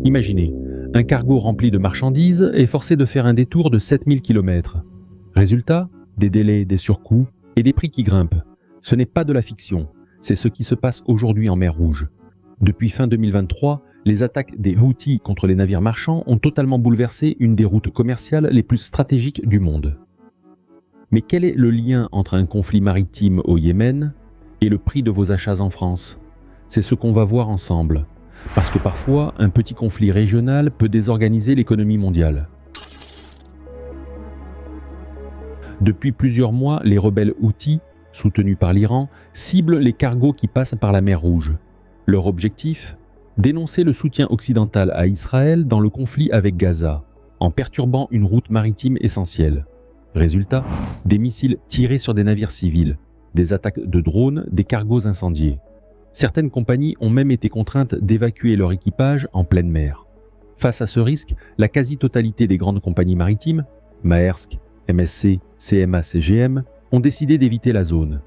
Imaginez, un cargo rempli de marchandises est forcé de faire un détour de 7000 km. Résultat, des délais, des surcoûts et des prix qui grimpent. Ce n'est pas de la fiction, c'est ce qui se passe aujourd'hui en mer Rouge. Depuis fin 2023, les attaques des Houthis contre les navires marchands ont totalement bouleversé une des routes commerciales les plus stratégiques du monde. Mais quel est le lien entre un conflit maritime au Yémen et le prix de vos achats en France? C'est ce qu'on va voir ensemble. Parce que parfois, un petit conflit régional peut désorganiser l'économie mondiale. Depuis plusieurs mois, les rebelles Houthis, soutenus par l'Iran, ciblent les cargos qui passent par la mer Rouge. Leur objectif? Dénoncer le soutien occidental à Israël dans le conflit avec Gaza, en perturbant une route maritime essentielle. Résultat, des missiles tirés sur des navires civils, des attaques de drones, des cargos incendiés. Certaines compagnies ont même été contraintes d'évacuer leur équipage en pleine mer. Face à ce risque, la quasi-totalité des grandes compagnies maritimes, Maersk, MSC, CMA CGM, ont décidé d'éviter la zone.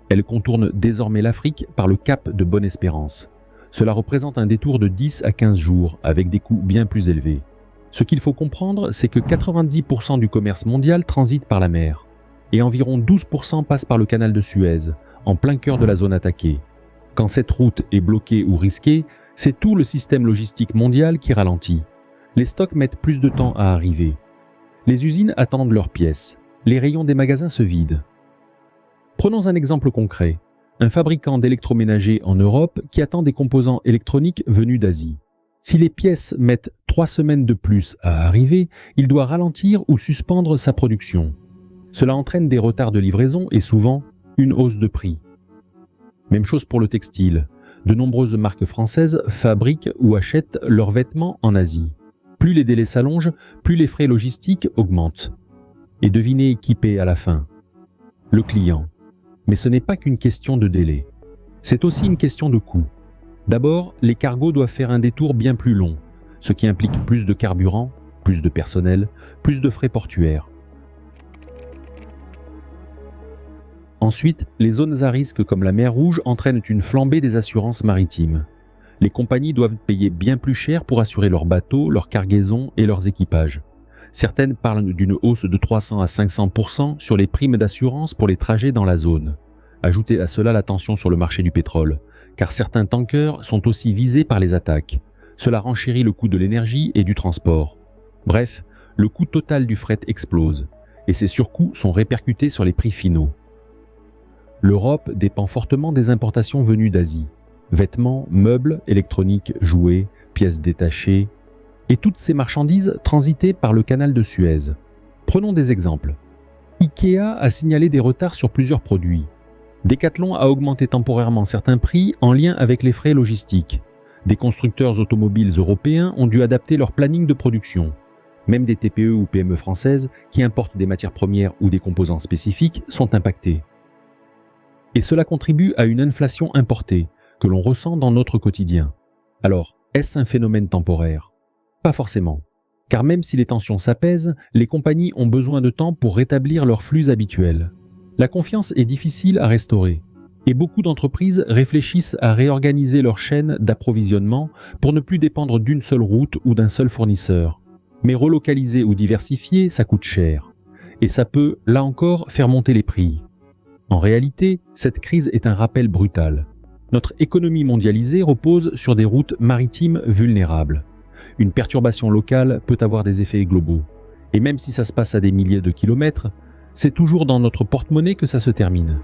Elles contournent désormais l'Afrique par le cap de Bonne-Espérance. Cela représente un détour de 10 à 15 jours, avec des coûts bien plus élevés. Ce qu'il faut comprendre, c'est que 90% du commerce mondial transite par la mer, et environ 12% passe par le canal de Suez, en plein cœur de la zone attaquée. Quand cette route est bloquée ou risquée, c'est tout le système logistique mondial qui ralentit. Les stocks mettent plus de temps à arriver. Les usines attendent leurs pièces. Les rayons des magasins se vident. Prenons un exemple concret. Un fabricant d'électroménager en Europe qui attend des composants électroniques venus d'Asie. Si les pièces mettent 3 semaines de plus à arriver, il doit ralentir ou suspendre sa production. Cela entraîne des retards de livraison et souvent une hausse de prix. Même chose pour le textile. De nombreuses marques françaises fabriquent ou achètent leurs vêtements en Asie. Plus les délais s'allongent, plus les frais logistiques augmentent. Et devinez qui paie à la fin? Le client. Mais ce n'est pas qu'une question de délai. C'est aussi une question de coût. D'abord, les cargos doivent faire un détour bien plus long, ce qui implique plus de carburant, plus de personnel, plus de frais portuaires. Ensuite, les zones à risque comme la mer Rouge entraînent une flambée des assurances maritimes. Les compagnies doivent payer bien plus cher pour assurer leurs bateaux, leurs cargaisons et leurs équipages. Certaines parlent d'une hausse de 300 à 500% sur les primes d'assurance pour les trajets dans la zone. Ajoutez à cela la tension sur le marché du pétrole, car certains tankers sont aussi visés par les attaques. Cela renchérit le coût de l'énergie et du transport. Bref, le coût total du fret explose, et ces surcoûts sont répercutés sur les prix finaux. L'Europe dépend fortement des importations venues d'Asie. Vêtements, meubles, électroniques, jouets, pièces détachées, et toutes ces marchandises transitées par le canal de Suez. Prenons des exemples. Ikea a signalé des retards sur plusieurs produits. Decathlon a augmenté temporairement certains prix en lien avec les frais logistiques. Des constructeurs automobiles européens ont dû adapter leur planning de production. Même des TPE ou PME françaises qui importent des matières premières ou des composants spécifiques sont impactés. Et cela contribue à une inflation importée que l'on ressent dans notre quotidien. Alors, est-ce un phénomène temporaire? Pas forcément. Car même si les tensions s'apaisent, les compagnies ont besoin de temps pour rétablir leurs flux habituels. La confiance est difficile à restaurer. Et beaucoup d'entreprises réfléchissent à réorganiser leur chaîne d'approvisionnement pour ne plus dépendre d'une seule route ou d'un seul fournisseur. Mais relocaliser ou diversifier, ça coûte cher. Et ça peut, là encore, faire monter les prix. En réalité, cette crise est un rappel brutal. Notre économie mondialisée repose sur des routes maritimes vulnérables. Une perturbation locale peut avoir des effets globaux. Et même si ça se passe à des milliers de kilomètres, c'est toujours dans notre porte-monnaie que ça se termine.